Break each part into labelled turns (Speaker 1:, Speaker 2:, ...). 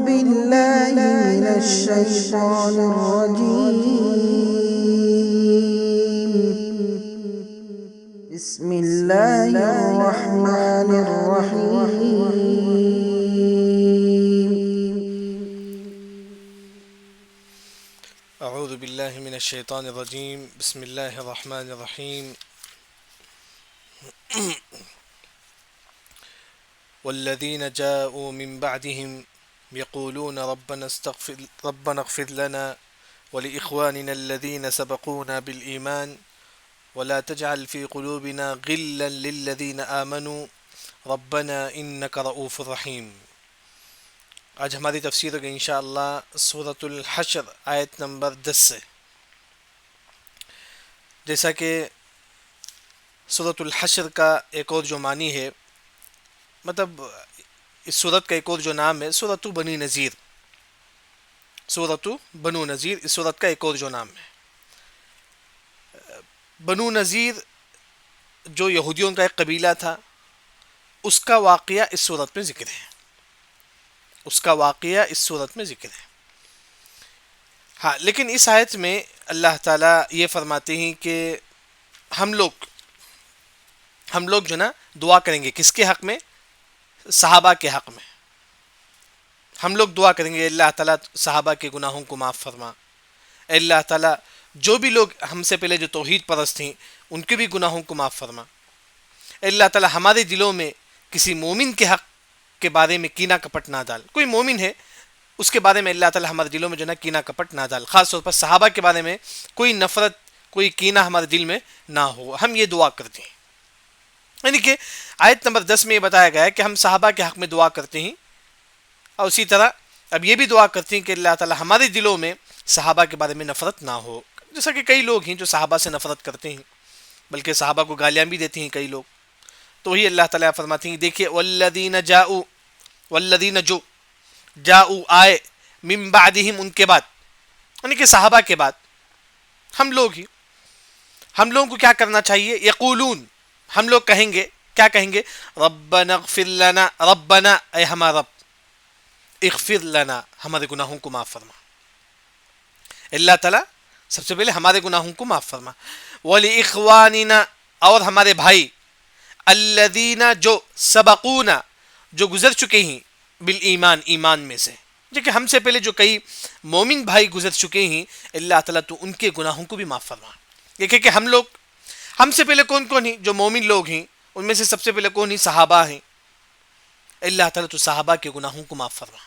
Speaker 1: بالله من الشيطان الرجيم. بسم الله الرحمن الرحيم.
Speaker 2: أعوذ بالله من الشيطان الرجيم. بسم الله الرحمن الرحيم. والذين جاءوا من بعدهم يقولون ربنا اغفر لنا ولإخواننا الذين سبقونا بالإيمان ولا تجعل في قلوبنا غلا للذين آمنوا ربنا إنك رؤوف رحيم. آج ہماری تفسیر ہوگی انشاءاللہ سورۃ الحشر آیت نمبر 10 سے. جیسا کہ سورۃ الحشر کا ایک اور جو معنی ہے، مطلب اس سورت کا ایک اور جو نام ہے سورۃ بنی نذیر. سورۃ بنو نذیر اس سورت کا ایک اور جو نام ہے. بنو نذیر جو یہودیوں کا ایک قبیلہ تھا، اس کا واقعہ اس سورت میں ذکر ہے. اس کا واقعہ اس صورت میں ذکر ہے. ہاں، لیکن اس آیت میں اللہ تعالیٰ یہ فرماتے ہیں کہ ہم لوگ جو نا دعا کریں گے. کس کے حق میں؟ صحابہ کے حق میں. ہم لوگ دعا کریں گے اللہ تعالیٰ صحابہ کے گناہوں کو معاف فرما. اے اللہ تعالیٰ جو بھی لوگ ہم سے پہلے جو توحید پرست تھیں ان کے بھی گناہوں کو معاف فرما. اے اللہ تعالیٰ ہمارے دلوں میں کسی مومن کے حق کے بارے میں کینہ کپٹ نہ ڈال. کوئی مومن ہے اس کے بارے میں اللہ تعالیٰ ہمارے دلوں میں جو نا کینہ کپٹ نہ ڈال. خاص طور پر صحابہ کے بارے میں کوئی نفرت، کوئی کینہ ہمارے دل میں نہ ہو. ہم یہ دعا کرتے ہیں. یعنی کہ آیت نمبر 10 میں یہ بتایا گیا ہے کہ ہم صحابہ کے حق میں دعا کرتے ہیں، اور اسی طرح اب یہ بھی دعا کرتے ہیں کہ اللہ تعالیٰ ہمارے دلوں میں صحابہ کے بارے میں نفرت نہ ہو. جیسا کہ کئی لوگ ہیں جو صحابہ سے نفرت کرتے ہیں، بلکہ صحابہ کو گالیاں بھی دیتے ہیں کئی لوگ. تو وہی اللہ تعالیٰ فرماتے ہیں، دیکھیے والذین جو جاؤ آئے من بعدہم ان کے بعد، یعنی کہ صحابہ کے بعد ہم لوگوں کو کیا کرنا چاہیے؟ یقولون، ہم لوگ کہیں گے، کیا کہیں گے؟ ربنا اغفر لنا، ربنا اے ہمارا رب، اغفر لنا ہمارے گناہوں کو معاف فرما. اللہ تعالیٰ سب سے پہلے ہمارے گناہوں کو معاف فرما. وَلِإِخْوَانِنَا، اور ہمارے بھائی، الذین جو سبقونا جو گزر چکے ہیں، بالایمان ایمان میں سے، جو کہ ہم سے پہلے جو کئی مومن بھائی گزر چکے ہیں، اللہ تعالیٰ تو ان کے گناہوں کو بھی معاف فرما. دیکھیں کہ ہم سے پہلے کون کون ہیں جو مومن لوگ ہیں، ان میں سے سب سے پہلے کون ہیں؟ صحابہ ہیں. اللہ تعالیٰ تو صحابہ کے گناہوں کو معاف فرما،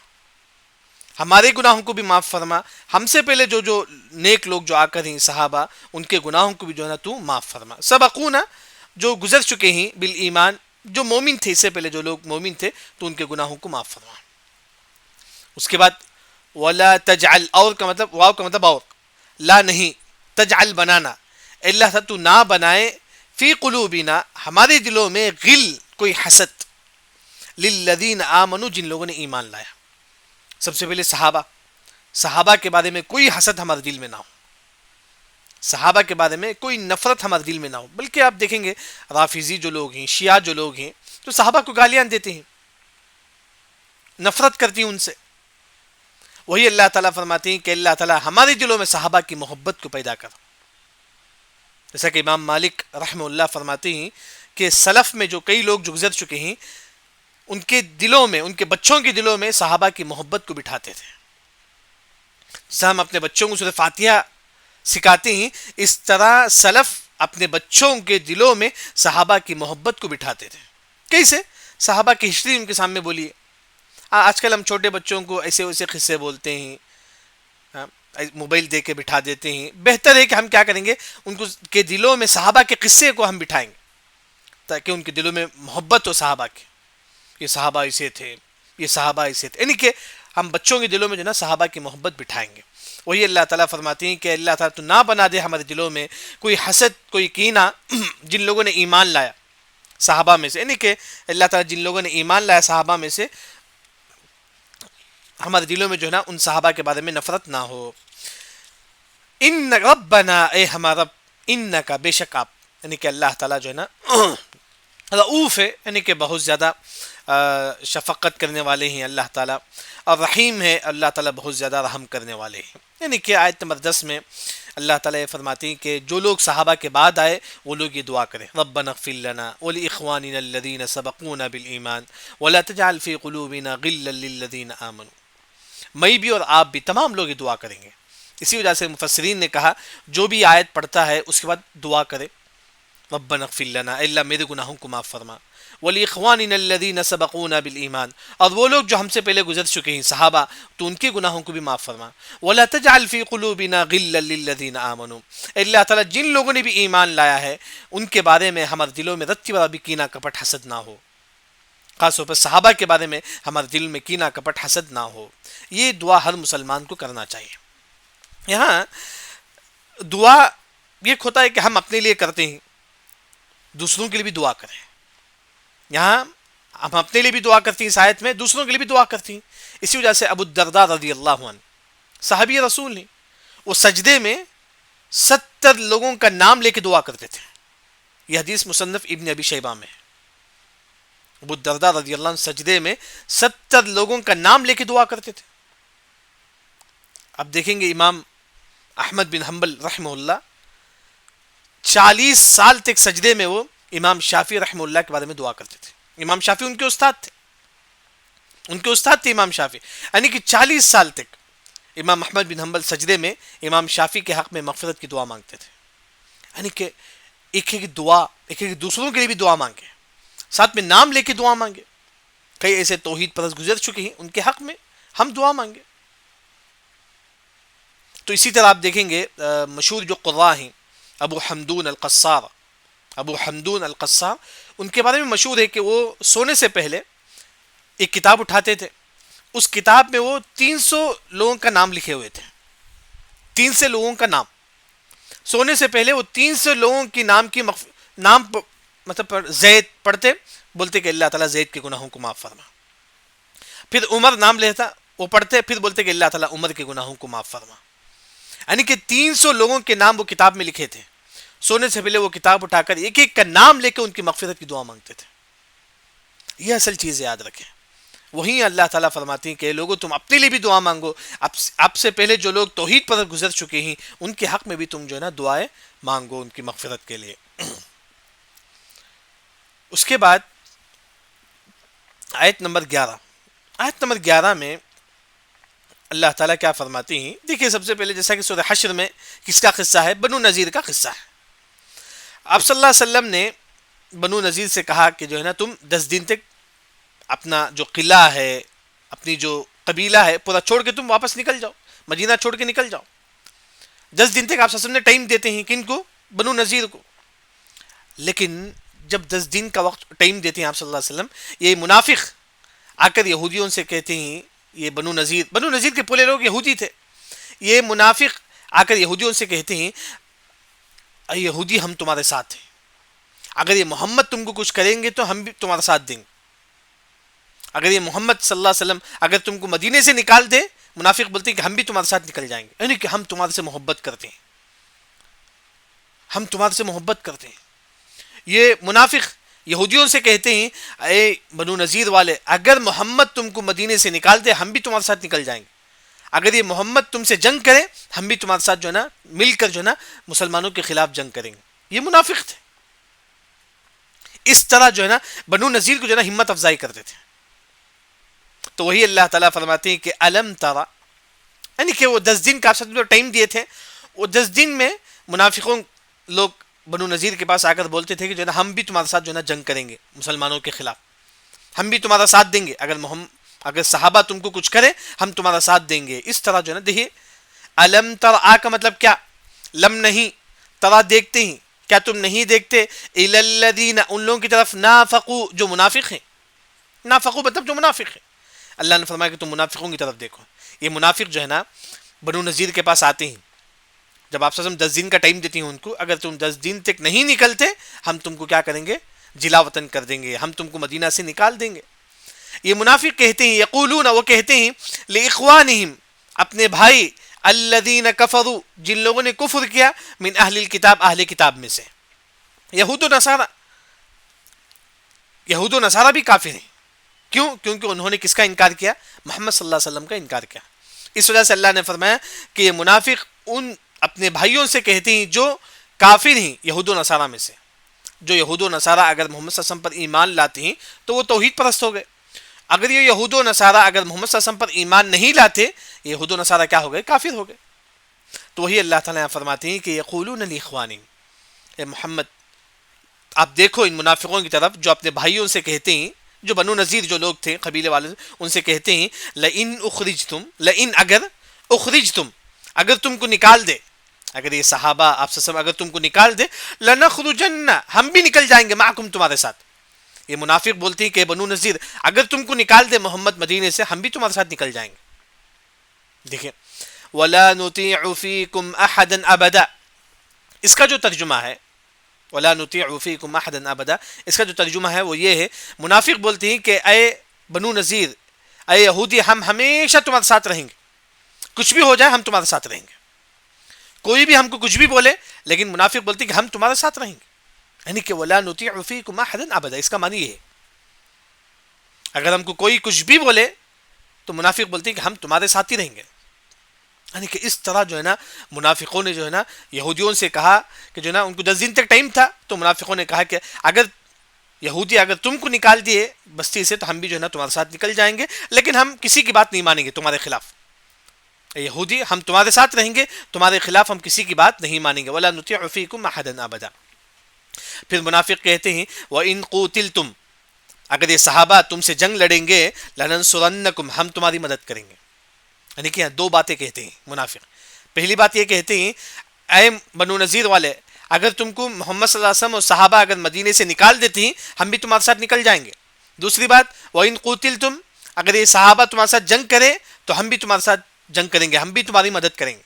Speaker 2: ہمارے گناہوں کو بھی معاف فرما. ہم سے پہلے جو نیک لوگ جو آ کر ہیں صحابہ، ان کے گناہوں کو بھی جو ہے نا تو معاف فرما. سبقونا جو گزر چکے ہیں، بالایمان جو مومن تھے، اس سے پہلے جو لوگ مومن تھے تو ان کے گناہوں کو معاف فرما. اس کے بعد ولا تجعل، اور کا مطلب واو کا مطلب اور، لا نہیں، تجعل بنانا، اللہ تو نہ بنائے، فی قلوبنا ہمارے دلوں میں، غل کوئی حسد، للذین آمنوا جن لوگوں نے ایمان لایا. سب سے پہلے صحابہ کے بارے میں کوئی حسد ہمارے دل میں نہ ہو، صحابہ کے بارے میں کوئی نفرت ہمارے دل میں نہ ہو. بلکہ آپ دیکھیں گے رافضی جو لوگ ہیں، شیعہ جو لوگ ہیں، تو صحابہ کو گالیاں دیتے ہیں، نفرت کرتی ہیں ان سے. وہی اللہ تعالیٰ فرماتے ہیں کہ اللہ تعالیٰ ہمارے دلوں میں صحابہ کی محبت کو پیدا کر. جیسا کہ امام مالک رحمہ اللہ فرماتے ہیں کہ سلف میں جو کئی لوگ جو گزر چکے ہیں، ان کے دلوں میں، ان کے بچوں کے دلوں میں صحابہ کی محبت کو بٹھاتے تھے. جیسا ہم اپنے بچوں کو سورۃ فاتحہ سکھاتے ہیں، اس طرح سلف اپنے بچوں کے دلوں میں صحابہ کی محبت کو بٹھاتے تھے. کیسے؟ صحابہ کی ہسٹری ان کے سامنے بولیے. آج کل ہم چھوٹے بچوں کو ایسے ویسے قصے بولتے ہیں، موبائل دے کے بٹھا دیتے ہیں. بہتر ہے کہ ہم کیا کریں گے، ان کو کے دلوں میں صحابہ کے قصے کو ہم بٹھائیں گے، تاکہ ان کے دلوں میں محبت ہو صحابہ کی. یہ صحابہ ایسے تھے، یہ صحابہ ایسے تھے، یعنی کہ ہم بچوں کے دلوں میں جو نا صحابہ کی محبت بٹھائیں گے. وہی اللہ تعالیٰ فرماتے ہیں کہ اللہ تعالیٰ تو نہ بنا دے ہمارے دلوں میں کوئی حسد، کوئی کینہ جن لوگوں نے ایمان لایا صحابہ میں سے. یعنی کہ اللہ تعالیٰ جن لوگوں نے ایمان لایا صحابہ میں سے، ہمارے دلوں میں جو ہے نا ان صحابہ کے بارے میں نفرت نہ ہو. ان ربنا اے ہمارا رب، ان کا بے شک آپ، یعنی کہ اللہ تعالیٰ جو ہے نا رؤوف ہے، یعنی کہ بہت زیادہ شفقت کرنے والے ہیں اللہ تعالیٰ، اور رحیم ہے اللہ تعالیٰ، بہت زیادہ رحم کرنے والے ہیں. یعنی کہ آیت نمبر 10 میں اللہ تعالیٰ یہ فرماتے ہیں کہ جو لوگ صحابہ کے بعد آئے وہ لوگ یہ دعا کریں، ربنا اغفر لنا ولاخواننا الذین سبقونا بالایمان ولا تجعل فی قلوبنا غلا للذین آمنوا. میں بھی اور آپ بھی تمام لوگ یہ دعا کریں گے. اسی وجہ سے مفسرین نے کہا جو بھی آیت پڑھتا ہے اس کے بعد دعا کرے، ربنا اغفر لنا، اے اللہ میرے گناہوں کو معاف فرما، ولاخواننا الذین سبقونا بالایمان، اور وہ لوگ جو ہم سے پہلے گزر چکے ہیں صحابہ تو ان کے گناہوں کو بھی معاف فرما، ولا تجعل فی قلوبنا غلا للذین آمنوا، اے اللہ تعالیٰ جن لوگوں نے بھی ایمان لایا ہے ان کے بارے میں ہمارے دلوں میں رتی برابر بھی کینہ کپٹ حسد نہ ہو، خاص طور پر صحابہ کے بارے میں ہمارے دل میں کینہ کپٹ حسد نہ ہو. یہ دعا ہر مسلمان کو کرنا چاہیے. یہاں دعا یہ ہوتا ہے کہ ہم اپنے لیے کرتے ہیں، دوسروں کے لیے بھی دعا کریں. یہاں ہم اپنے لیے بھی دعا کرتی ہیں، اس آیت میں دوسروں کے لیے بھی دعا کرتی ہیں. اسی وجہ سے ابو الدرداء رضی اللہ عنہ صحابی رسول ہیں، وہ سجدے میں 70 لوگوں کا نام لے کے دعا کرتے تھے. یہ حدیث مصنف ابن ابی شیبہ میں ہے. ابو الدرداء رضی اللہ عنہ سجدے میں 70 لوگوں کا نام لے کے دعا کرتے تھے. اب دیکھیں گے امام احمد بن حنبل رحمہ اللہ 40 سال تک سجدے میں وہ امام شافعی رحمہ اللہ کے بارے میں دعا کرتے تھے. امام شافعی ان کے استاد تھے، ان کے استاد تھے امام شافعی. یعنی کہ 40 سال تک امام احمد بن حنبل سجدے میں امام شافعی کے حق میں مغفرت کی دعا مانگتے تھے. یعنی کہ ایک ایک دعا، ایک ایک دوسروں کے لیے بھی دعا مانگے، ساتھ میں نام لے کے دعا مانگے. کئی ایسے توحید پرست گزر چکے ہیں، ان کے حق میں ہم دعا مانگے. تو اسی طرح آپ دیکھیں گے مشہور جو قراء ہیں ابو حمدون القصار، ابو حمدون القصار، ان کے بارے میں مشہور ہے کہ وہ سونے سے پہلے ایک کتاب اٹھاتے تھے. اس کتاب میں وہ 300 لوگوں کا نام لکھے ہوئے تھے. 300 لوگوں کا نام سونے سے پہلے وہ 300 لوگوں کی نام کی نام مطلب زید پڑھتے، بولتے کہ اللہ تعالیٰ زید کے گناہوں کو معاف فرما. پھر عمر نام لیتا، وہ پڑھتے، پھر بولتے کہ اللہ تعالیٰ عمر کے گناہوں کو معاف فرما. یعنی کہ 300 لوگوں کے نام وہ کتاب میں لکھے تھے. سونے سے پہلے وہ کتاب اٹھا کر ایک ایک کا نام لے کے ان کی مغفرت کی دعا مانگتے تھے. یہ اصل چیز یاد رکھیں. وہیں اللہ تعالیٰ فرماتی ہیں کہ لوگوں تم اپنے لیے بھی دعا مانگو، آپ سے پہلے جو لوگ توحید پر گزر چکے ہیں ان کے حق میں بھی تم جو ہے نا دعائیں مانگو ان کی مغفرت کے لیے. اس کے بعد آیت نمبر 11 میں اللہ تعالیٰ کیا فرماتی ہیں؟ دیکھیں سب سے پہلے جیسا کہ سورہ حشر میں کس کا قصہ ہے؟ بنو نذیر کا قصہ ہے. آپ صلی اللہ علیہ وسلم نے بنو نذیر سے کہا کہ جو ہے نا تم 10 دن تک اپنا جو قلعہ ہے، اپنی جو قبیلہ ہے پورا چھوڑ کے تم واپس نکل جاؤ، مدینہ چھوڑ کے نکل جاؤ. 10 دن تک آپ صلی اللہ علیہ وسلم نے ٹائم دیتے ہیں کن کو؟ بنو نذیر کو. لیکن جب 10 دن کا وقت ٹائم دیتے ہیں آپ صلی اللہ علیہ وسلم، یہ منافق آ کر یہودیوں سے کہتے ہیں، یہ بنو نذیر کے پورے لوگ یہودی تھے. یہ منافق آ کر یہودیوں سے کہتے ہیں اے یہودی ہم تمہارے ساتھ ہیں، اگر یہ محمد تم کو کچھ کریں گے تو ہم بھی تمہارا ساتھ دیں گے. اگر یہ محمد صلی اللہ علیہ وسلم اگر تم کو مدینے سے نکال دے، منافق بولتے ہیں کہ ہم بھی تمہارے ساتھ نکل جائیں گے. یعنی کہ ہم تمہارے سے محبت کرتے ہیں، ہم تمہارے سے محبت کرتے ہیں. یہ منافق یہودیوں سے کہتے ہیں اے بنو نذیر والے، اگر محمد تم کو مدینے سے نکال دے ہم بھی تمہارے ساتھ نکل جائیں گے. اگر یہ محمد تم سے جنگ کرے ہم بھی تمہارے ساتھ جو ہے نا مل کر جو ہے نا مسلمانوں کے خلاف جنگ کریں گے. یہ منافق تھے. اس طرح جو ہے نا بنو نذیر کو جو ہے نا ہمت افزائی کرتے تھے. تو وہی اللہ تعالیٰ فرماتے ہیں کہ الم ترا، یعنی کہ وہ 10 دن کا ٹائم دیے تھے. وہ 10 دن میں منافقوں لوگ بنو نذیر کے پاس آ کر بولتے تھے کہ جو ہے نا ہم بھی تمہارے ساتھ جو ہے نا جنگ کریں گے مسلمانوں کے خلاف، ہم بھی تمہارا ساتھ دیں گے، اگر صحابہ تم کو کچھ کرے ہم تمہارا ساتھ دیں گے. اس طرح جو ہے نا دیکھیے الم ترا کا مطلب کیا؟ لم نہیں، ترا دیکھتے ہیں، کیا تم نہیں دیکھتے؟ الی الذین، ان لوگوں کی طرف، نافقوا جو منافق ہیں. نافقوا مطلب جو منافق ہیں. اللہ نے فرمایا کہ تم منافقوں کی طرف دیکھو. یہ منافق جو ہے نا بنو نذیر کے پاس آتے ہیں، جب آپ 10 دن کا ٹائم دیتی ہیں ان کو، اگر تم 10 دن تک نہیں نکلتے ہم تم کو کیا کریں گے؟ جلا وطن کر دیں گے، ہم تم کو مدینہ سے نکال دیں گے. یہ منافق کہتے ہیں، یقولون، وہ کہتے ہیں، لاخوانہم، اپنے بھائی، الذین کفروا، جن لوگوں نے کفر کیا، من اہل الکتاب، اہل کتاب میں سے. یہود و نصارہ بھی کافر ہیں. کیوں؟ کیونکہ انہوں نے کس کا انکار کیا؟ محمد صلی اللہ علیہ وسلم کا انکار کیا. اس وجہ سے اللہ نے فرمایا کہ یہ منافق ان اپنے بھائیوں سے کہتے ہیں جو کافر ہیں یہود و نصارہ میں سے. جو یہود و نصارہ اگر محمد صلی اللہ علیہ وسلم پر ایمان لاتے ہیں تو وہ توحید پرست ہو گئے. اگر یہ یہود و نصارہ اگر محمد صلی اللہ علیہ وسلم پر ایمان نہیں لاتے، یہ یہود و نصارہ کیا ہو گئے؟ کافر ہو گئے. تو وہی اللہ تعالیٰ فرماتے ہیں کہ یقولون لاخوانہم، اے محمد آپ دیکھو ان منافقوں کی طرف جو اپنے بھائیوں سے کہتے ہیں، جو بنو نذیر جو لوگ تھے قبیلے والے، ان سے کہتے ہیں لئن اخرجتم، لئن اگر اخرجتم، اگر تم کو نکال دے، اگر یہ صحابہ آپ سے اگر تم کو نکال دے، لنخرجن، ہم بھی نکل جائیں گے، معکم تمہارے ساتھ. یہ منافق بولتے ہیں کہ بنو نذیر اگر تم کو نکال دے محمد مدینے سے، ہم بھی تمہارے ساتھ نکل جائیں گے. دیکھیں ولا نطيع فيكم احدا ابدا، اس کا جو ترجمہ ہے ولا نطيع فيكم احدا ابدا، اس کا جو ترجمہ ہے وہ یہ ہے، منافق بولتے ہیں کہ اے بنو نذیر، اے یہودی، ہم ہمیشہ تمہارے ساتھ رہیں گے، کچھ بھی ہو جائے ہم تمہارے ساتھ رہیں گے. کوئی بھی ہم کو کچھ بھی بولے، لیکن منافق بولتے ہیں کہ ہم تمہارے ساتھ رہیں گے. یعنی کہ ولا نطيع فيكم احدا ابدا، اس کا معنی یہ ہے اگر ہم کو کوئی کچھ بھی بولے تو منافق بولتے ہیں کہ ہم تمہارے ساتھ ہی رہیں گے. یعنی کہ اس طرح جو ہے نا منافقوں نے جو ہے نا یہودیوں سے کہا کہ جو ہے نا ان کو 10 دن تک ٹائم تھا، تو منافقوں نے کہا کہ اگر یہودی اگر تم کو نکال دیے بستی سے تو ہم بھی جو ہے نا تمہارے ساتھ نکل جائیں گے، لیکن ہم کسی کی بات نہیں مانیں گے تمہارے خلاف. یہودی ہم تمہارے ساتھ رہیں گے، تمہارے خلاف ہم کسی کی بات نہیں مانیں گے. ولا نطيع فيكم احدا ابدا. پھر منافق کہتے ہیں وَإِن قُوتِلْتُمْ، اگر یہ صحابہ تم سے جنگ لڑیں گے، لَنَنْصُرَنَّكُمْ، ہم تمہاری مدد کریں گے. یعنی کہ دو باتیں کہتے ہیں منافق. پہلی بات یہ کہتے ہیں اے بنو نذیر والے، اگر تم کو محمد صلی اللہ علیہ وسلم اور صحابہ اگر مدینے سے نکال دیتی ہیں، ہم بھی تمہارے ساتھ نکل جائیں گے. دوسری بات وَإِن قُوتِلْتُمْ، اگر یہ صحابہ تمہارے ساتھ جنگ کرے تو ہم بھی تمہارے ساتھ جنگ کریں گے، ہم بھی تمہاری مدد کریں گے.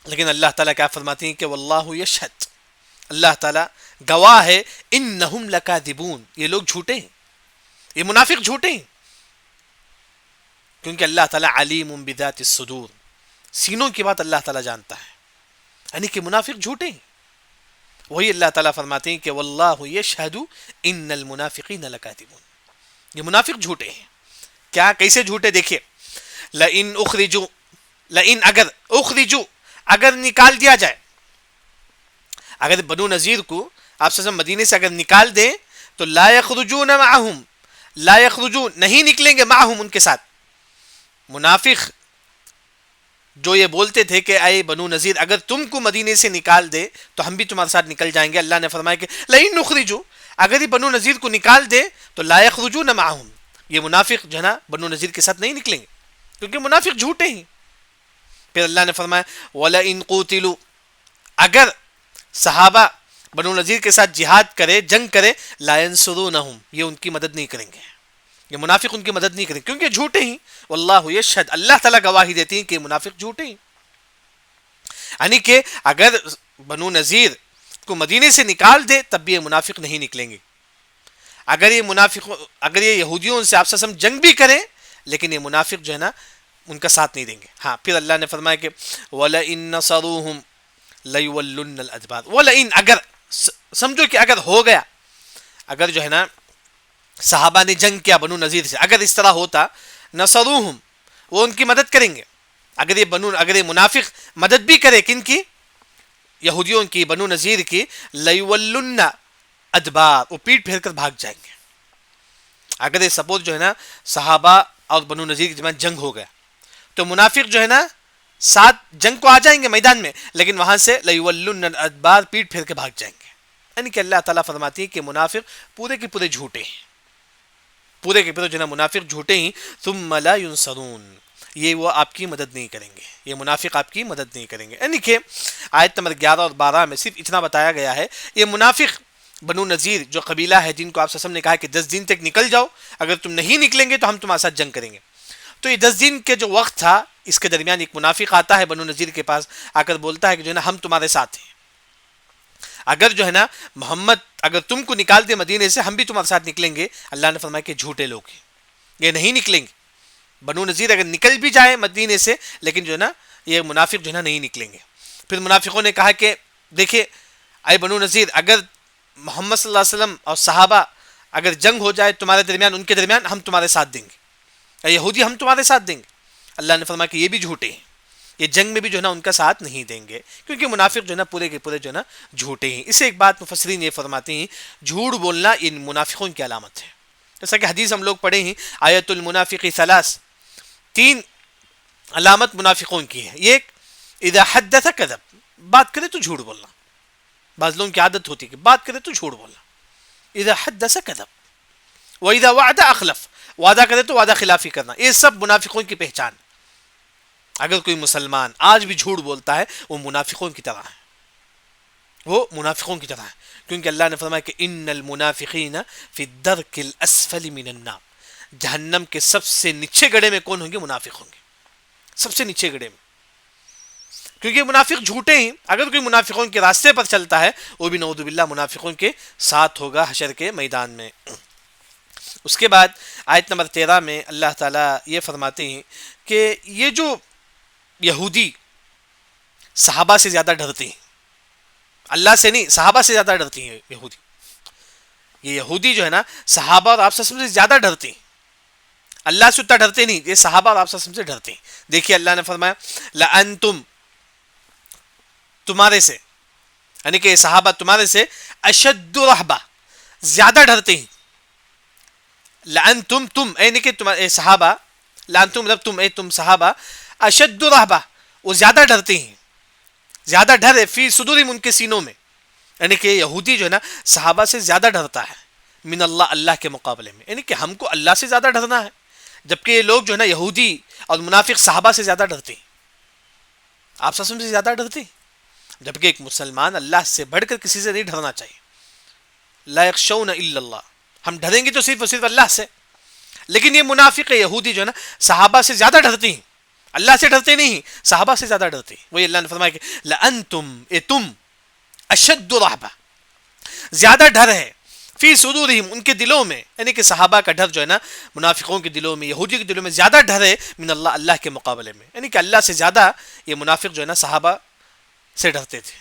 Speaker 2: لیکن اللہ تعالیٰ کیا فرماتے ہیں کہ واللہ یشہد، اللہ تعالیٰ گواہ ہے، انہم لکاذبون، یہ لوگ جھوٹے ہیں، یہ منافق جھوٹے ہیں. کیونکہ اللہ تعالیٰ علیم بذات الصدور، سینوں کی بات اللہ تعالیٰ جانتا ہے. یعنی کہ منافق جھوٹے ہیں. وہی اللہ تعالیٰ فرماتے ہیں کہ واللہ یشہد ان المنافقین لکاذبون، یہ منافق جھوٹے ہیں. کیا کیسے جھوٹے؟ دیکھیے لئن اخرجوا، لئن اگر اخرجوا، اگر نکال دیا جائے، اگر بنو نذیر کو آپ سے مدینے سے اگر نکال دیں تو لا یخرجون معہم، لا یخرجون، نہیں نکلیں گے، معہم، ان کے ساتھ. منافق جو یہ بولتے تھے کہ اے بنو نذیر اگر تم کو مدینے سے نکال دے تو ہم بھی تمہارے ساتھ نکل جائیں گے، اللہ نے فرمایا کہ لئن اخرجوا، اگر یہ بنو نذیر کو نکال دے تو لا یخرجون معہم، یہ منافق جو ہے نا بنو نذیر کے ساتھ نہیں نکلیں گے، کیونکہ منافق جھوٹے ہیں. پھر اللہ نے فرمایا وَلَئِن قُوتِلُوا، اگر صحابہ بنو نذیر کے ساتھ جہاد کرے، جنگ کرے، لا ينصرونہم، یہ ان کی مدد نہیں کریں گے، یہ منافق ان کی مدد نہیں کریں گے، کیونکہ جھوٹے ہیں. واللہ یشہد، اللہ تعالیٰ گواہی دیتی ہیں کہ منافق جھوٹے ہیں. یعنی کہ اگر بنو نذیر کو مدینے سے نکال دے تب بھی یہ منافق نہیں نکلیں گے. اگر یہ منافق، اگر یہ یہودیوں سے آپ سے جنگ بھی کریں لیکن یہ منافق جو ہے نا ان کا ساتھ نہیں دیں گے. ہاں پھر اللہ نے فرمایا کہ وَلَئِن نَصَرُوهُمْ لَيُوَلُّنَّ الْأَدْبَارَ، وَلَئِن، اگر سمجھو کہ اگر ہو گیا، اگر جو ہے نا صحابہ نے جنگ کیا بنو نذیر سے، اگر اس طرح ہوتا، نصروہم، وہ ان کی مدد کریں گے. اگر یہ منافق مدد بھی کرے کن کی؟ یہودیوں کی، بنو نذیر کی، لیولن ادبار، وہ پیٹ پھیر کر بھاگ جائیں گے. اگر یہ سپوز جو ہے نا صحابہ اور بنو نذیر کے درمیان جنگ ہو گیا تو منافق جو ہے نا ساتھ جنگ کو آ جائیں گے میدان میں، لیکن وہاں سے لیولن ادبار، پیٹ پھیر کے بھاگ جائیں گے. یعنی کہ اللہ تعالیٰ فرماتی ہے کہ منافق پورے کے پورے جھوٹے ہیں، پورے کے پورے جو ہے نا منافق جھوٹے ہیں. ثم لا ينصرون، یہ وہ آپ کی مدد نہیں کریں گے، یہ منافق آپ کی مدد نہیں کریں گے. یعنی کہ آیت نمبر 11 اور 12 میں صرف اتنا بتایا گیا ہے، یہ منافق بنو نذیر جو قبیلہ ہے جن کو آپ وسلم نے کہا کہ 10 دن تک نکل جاؤ، اگر تم نہیں نکلیں گے تو ہم تمہارے ساتھ جنگ کریں گے. تو یہ 10 دن کے جو وقت تھا اس کے درمیان ایک منافق آتا ہے بنو نذیر کے پاس، آ کر بولتا ہے کہ جو ہے نا ہم تمہارے ساتھ ہیں، اگر جو ہے نا محمد اگر تم کو نکال دے مدینے سے ہم بھی تمہارے ساتھ نکلیں گے. اللہ نے فرمایا کہ جھوٹے لوگ ہیں، یہ نہیں نکلیں گے. بنو نذیر اگر نکل بھی جائے مدینے سے لیکن جو ہے نا یہ منافق جو ہے نا نہیں نکلیں گے. پھر منافقوں نے کہا کہ دیکھیے اے بنو نذیر، اگر محمد صلی اللہ علیہ وسلم اور صحابہ اگر جنگ ہو جائے تمہارے درمیان ان کے درمیان، ہم تمہارے ساتھ دیں گے، اے یہودی ہم تمہارے ساتھ دیں گے۔ اللہ نے فرمایا کہ یہ بھی جھوٹے ہیں، یہ جنگ میں بھی جو ہے نا ان کا ساتھ نہیں دیں گے، کیونکہ منافق جو ہے نا پورے کے پورے جو ہے نا جھوٹے ہیں۔ اسے ایک بات مفسرین یہ فرماتے ہیں، جھوٹ بولنا ان منافقوں کی علامت ہے۔ جیسا کہ حدیث ہم لوگ پڑھے ہیں، آیت المنافق ثلاث، 3 علامت منافقوں کی ہے۔ یہ ایک، اذا حدث کذب، بات کرے تو جھوٹ بولنا، بعض لوگوں کی عادت ہوتی ہے کہ بات کرے تو جھوٹ بولنا، اذا حدث کذب، واذا وعد اخلف، وعدہ کرے تو وعدہ خلافی کرنا، یہ سب منافقوں کی پہچان۔ اگر کوئی مسلمان آج بھی جھوٹ بولتا ہے وہ منافقوں کی طرح ہے، وہ منافقوں کی طرح ہے، کیونکہ اللہ نے فرمایا کہ ان المنافقین فی الدرک الاسفل من النار، جہنم کے سب سے نیچے گڑھے میں کون ہوں گے؟ منافق ہوں گے، سب سے نیچے گڑھے میں، کیونکہ منافق جھوٹے ہیں۔ اگر کوئی منافقوں کے راستے پر چلتا ہے وہ بھی نعوذ باللہ منافقوں کے ساتھ ہوگا حشر کے میدان میں۔ اس کے بعد آیت نمبر 13 میں اللہ تعالیٰ یہ فرماتے ہیں کہ یہ جو یہودی صحابہ سے زیادہ ڈرتے ہیں، اللہ سے نہیں صحابہ سے زیادہ ڈرتی ہیں یہودی، یہ یہودی جو ہے نا صحابہ اور آپ سے زیادہ ڈرتے ہیں، اللہ سے اتنا ڈرتے نہیں، یہ صحابہ اور آپ سے ڈرتے ہیں۔ دیکھیے اللہ نے فرمایا لَأَنْتُمْ، تمہارے سے، یعنی کہ صحابہ تمہارے سے، اشد رہبہ، زیادہ ڈرتے ہیں۔ لَأَنْتُمْ، تم، یعنی کہ تمہارے صحابہ، لَأَنْتُمْ مطلب تم، تم صحابہ، اشد رہبہ، وہ زیادہ ڈرتے ہیں، زیادہ ڈر ہے، فی صدورہم، ان کے سینوں میں، یعنی کہ یہودی جو ہے نا صحابہ سے زیادہ ڈرتا ہے، من اللہ، اللہ کے مقابلے میں، یعنی کہ ہم کو اللہ سے زیادہ ڈرنا ہے، جبکہ یہ لوگ جو ہے نا یہودی اور منافق صحابہ سے زیادہ ڈرتے ہیں، آپ سے زیادہ ڈرتے ہیں، جبکہ ایک مسلمان اللہ سے بڑھ کر کسی سے نہیں ڈرنا چاہیے۔ لا یخشون الا اللہ، ہم ڈریں گے تو صرف اور صرف اللہ سے، لیکن یہ منافق یہودی جو ہے نا صحابہ سے زیادہ ڈرتے ہیں، اللہ سے ڈرتے نہیں، صحابہ سے زیادہ ڈرتے ہیں۔ وہی اللہ نے فرمایا کہ لَأَنْتُمْ، تم، اشد رہبہ، زیادہ ڈر ہے، فی صدورہم، ان کے دلوں میں، یعنی کہ صحابہ کا ڈر جو ہے نا منافقوں کے دلوں میں، یہودی کے دلوں میں زیادہ ڈر ہے، من اللہ، اللہ کے مقابلے میں، یعنی کہ اللہ سے زیادہ یہ منافق جو ہے نا صحابہ سے ڈرتے تھے۔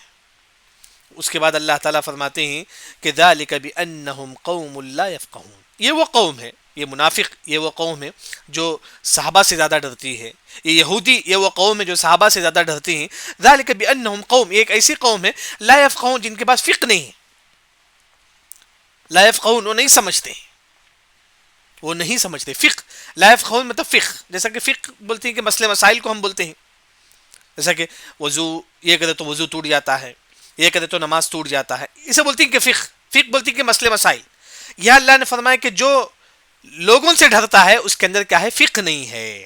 Speaker 2: اس کے بعد اللہ تعالیٰ فرماتے ہیں کہ ذَلِكَ بِأَنَّهُمْ قَوْمٌ لَا يَفْقَهُونَ، یہ وہ قوم ہے، یہ منافق، یہ وہ قوم ہے جو صحابہ سے زیادہ ڈرتی ہے، یہ یہودی، یہ وہ قوم ہے جو صحابہ سے زیادہ ڈرتی ہیں۔ ذَلِكَ بِأَنَّهُمْ قوم، یہ ایک ایسی قوم ہے، لا يفقهون، جن کے پاس فقہ نہیں ہے، لا يفقهون، وہ نہیں سمجھتے، وہ نہیں سمجھتے، فقہ، لا يفقهون مطلب فقہ، جیسا کہ فقہ بولتے ہیں کہ مسئلے مسائل کو ہم بولتے ہیں، جیسا کہ وضو، یہ کرے تو وضو ٹوٹ جاتا ہے، یہ کرے تو نماز ٹوٹ جاتا ہے، اسے بولتی ہیں کہ فقہ، فقہ بولتی ہیں کہ مسئلے مسائل۔ یہ اللہ نے فرمایا کہ جو لوگوں سے ڈرتا ہے اس کے اندر کیا ہے؟ فقہ نہیں ہے۔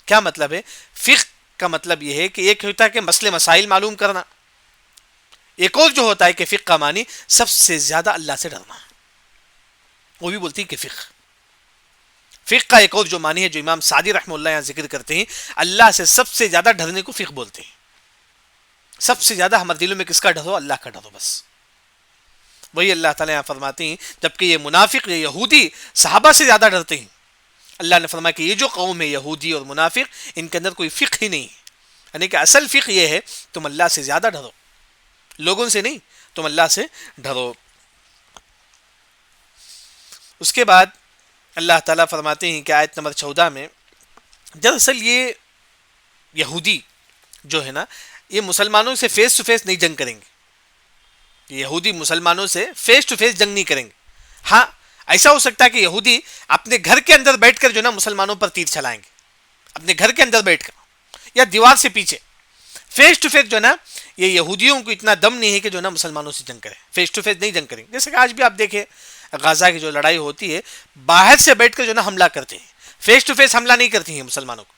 Speaker 2: کیا مطلب ہے؟ فقہ کا مطلب یہ ہے کہ ایک ہوتا ہے کہ مسئلے مسائل معلوم کرنا، ایک اور جو ہوتا ہے کہ فقہ کا معنی سب سے زیادہ اللہ سے ڈرنا، وہ بھی بولتی ہے کہ فقہ۔ فقہ کا ایک اور جو معنی ہے جو امام سعدی رحمہ اللہ یہاں ذکر کرتے ہیں، اللہ سے سب سے زیادہ ڈرنے کو فقہ بولتے ہیں۔ سب سے زیادہ ہمارے دلوں میں کس کا ڈر ہو؟ اللہ کا ڈر ہو، بس۔ وہی اللہ تعالیٰ یہاں فرماتے ہیں جبکہ یہ منافق، یہ یہودی صحابہ سے زیادہ ڈرتے ہیں، اللہ نے فرمایا کہ یہ جو قوم ہے یہودی اور منافق، ان کے اندر کوئی فقہ ہی نہیں ہے، یعنی کہ اصل فقہ یہ ہے تم اللہ سے زیادہ ڈرو، لوگوں سے نہیں، تم اللہ سے ڈرو۔ اس کے بعد اللہ تعالیٰ فرماتے ہیں کہ آیت نمبر 14 میں، دراصل یہ یہودی جو ہے نا یہ مسلمانوں سے فیس ٹو فیس نہیں جنگ کریں گے، یہ یہودی مسلمانوں سے فیس ٹو فیس جنگ نہیں کریں گے۔ ہاں ایسا ہو سکتا ہے کہ یہودی اپنے گھر کے اندر بیٹھ کر جو نا مسلمانوں پر تیر چلائیں گے، اپنے گھر کے اندر بیٹھ کر یا دیوار سے پیچھے، فیس ٹو فیس جو ہے نا یہ یہودیوں کو اتنا دم نہیں ہے کہ جو نا مسلمانوں سے جنگ کریں، فیس ٹو فیس نہیں جنگ کریں گے۔ جیسے کہ آج بھی آپ دیکھیں غزہ کی جو لڑائی ہوتی ہے، باہر سے بیٹھ کر جو نا حملہ کرتے ہیں، فیس ٹو فیس حملہ نہیں کرتی ہیں مسلمانوں کو۔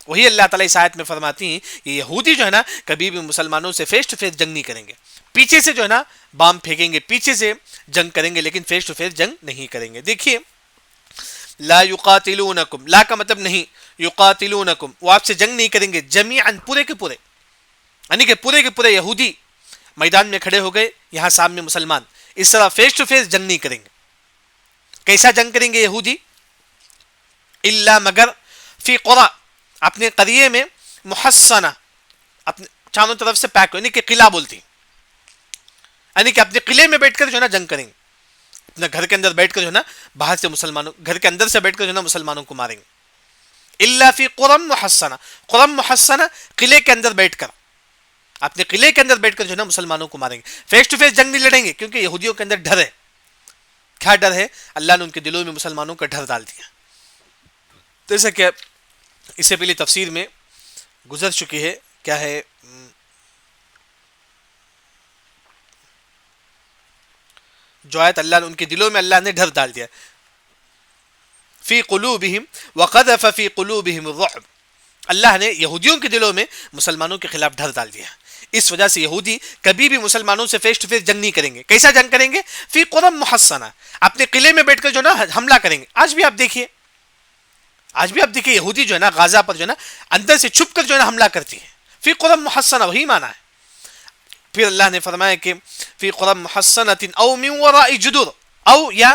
Speaker 2: وہی اللہ تعالیٰ اس آیت میں فرماتی ہیں یہ یہودی جو ہے نا کبھی بھی مسلمانوں سے فیس ٹو فیس جنگ نہیں کریں گے، پیچھے سے جو ہے نا بام پھینکیں گے، پیچھے سے جنگ کریں گے، لیکن فیس ٹو فیس جنگ نہیں کریں گے۔ دیکھیے لا یقاتلونکم، لا کا مطلب نہیں، یقاتلونکم، وہ آپ سے جنگ نہیں کریں گے، جمیعاً، پورے کے پورے، یعنی کہ پورے کے پورے یہودی میدان میں کھڑے ہو گئے، یہاں سامنے مسلمان، اس طرح فیس ٹو فیس جنگ نہیں کریں گے۔ کیسا جنگ کریں گے یہودی؟ الا مگر، فی قرى، اپنے قریے میں، محصنہ، اپنے چاروں طرف سے پیک، یعنی کہ قلعہ بولتی، یعنی کہ اپنے قلعے میں بیٹھ کر جو ہے نا جنگ کریں گے، اپنا گھر کے اندر بیٹھ کر جو ہے نا باہر سے مسلمانوں گھر کے اندر سے بیٹھ کر جو ہے نا مسلمانوں کو ماریں گے. الا فی قرم محصنہ. قرم محصنہ قلعے کے اندر بیٹھ کر, اپنے قلعے کے اندر بیٹھ کر جو ہے نا مسلمانوں کو ماریں گے. فیس ٹو فیس جنگ نہیں لڑیں گے, کیونکہ یہودیوں کے اندر ڈر ہے. کیا ڈر ہے؟ اللہ نے ان کے دلوں میں مسلمانوں کا ڈر ڈال دیا. جیسا کہ اس سے پہلے تفسیر میں گزر چکی ہے, کیا ہے, جو آیت اللہ نے ان کے دلوں میں اللہ نے ڈر ڈال دیا. فی قلوبہم وقذف فی قلوبہم الرعب. اللہ نے یہودیوں کے دلوں میں مسلمانوں کے خلاف ڈر ڈال دیا. اس وجہ سے یہودی کبھی بھی مسلمانوں سے فیس ٹو فیس جنگ نہیں کریں گے. کیسا جنگ کریں گے؟ فی قرم محصنہ, اپنے قلعے میں بیٹھ کر جو نا حملہ کریں گے. آج بھی آپ دیکھیے یہودی جو ہے نا غازہ پر جو ہے نا اندر سے چھپ کر جو ہے نا حملہ کرتی ہے. فی قرم محصنہ وہی مانا ہے. پھر اللہ نے فرمایا کہ فی قرم محصنۃ او من وراء جدر, او یا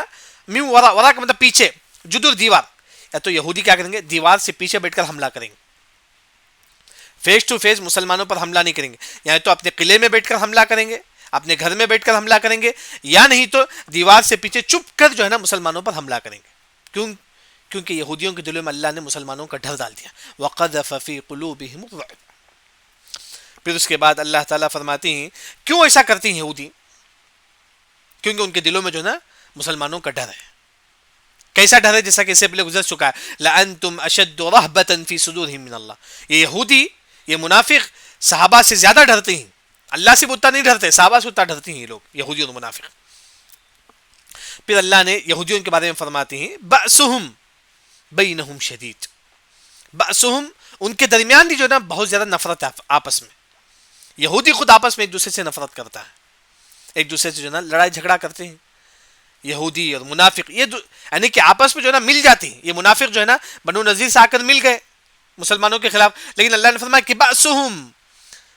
Speaker 2: من وراء, وراء کا مطلب پیچھے, جدر دیوار. یا تو یہودی کیا کریں گے؟ دیوار سے پیچھے بیٹھ کر حملہ کریں گے. فیس ٹو فیس مسلمانوں پر حملہ نہیں کریں گے. یا تو اپنے قلعے میں بیٹھ کر حملہ کریں گے, اپنے گھر میں بیٹھ کر حملہ کریں گے, یا نہیں تو دیوار سے پیچھے چھپ کر جو ہے نا مسلمانوں پر حملہ کریں گے. کیونکہ یہودیوں کے دلوں میں اللہ نے مسلمانوں کا ڈر ڈال دیا. وَقَذَفَ فِي قُلُوبِهِمُ الرُّعْبَ. پھر اس کے بعد اللہ تعالیٰ فرماتے ہیں کیوں ایسا کرتے ہیں یہودی؟ کیونکہ ان کے دلوں میں جو ہے نا مسلمانوں کا ڈر ہے. کیسا ڈر ہے؟ جیسا کہ اس سے پہلے گزر چکا ہے, لَأَنْتُمْ أَشَدُّ رَهْبَةً فِي صُدُورِهِم مِّنَ اللَّهِ. یہ یہودی, یہ منافق صحابہ سے زیادہ ڈرتے ہیں. اللہ سے اتنا نہیں ڈرتے, صحابہ سے اتنا ڈرتے ہیں یہ لوگ, یہودی اور منافق. پھر اللہ نے یہودیوں کے بارے میں فرماتے ہیں بأسهم بینہم شدید. بأسهم, ان کے درمیان بھی جو ہے نا بہت زیادہ نفرت ہے آپس میں. یہودی خود آپس میں ایک دوسرے سے نفرت کرتا ہے, ایک دوسرے سے جو ہے نا لڑائی جھگڑا کرتے ہیں. یہودی اور منافق یہ یعنی کہ آپس میں جو ہے نا مل جاتے ہیں. یہ منافق جو ہے نا بنو نذیر سے آ کر مل گئے مسلمانوں کے خلاف, لیکن اللہ نے فرمایا کہ بأسهم,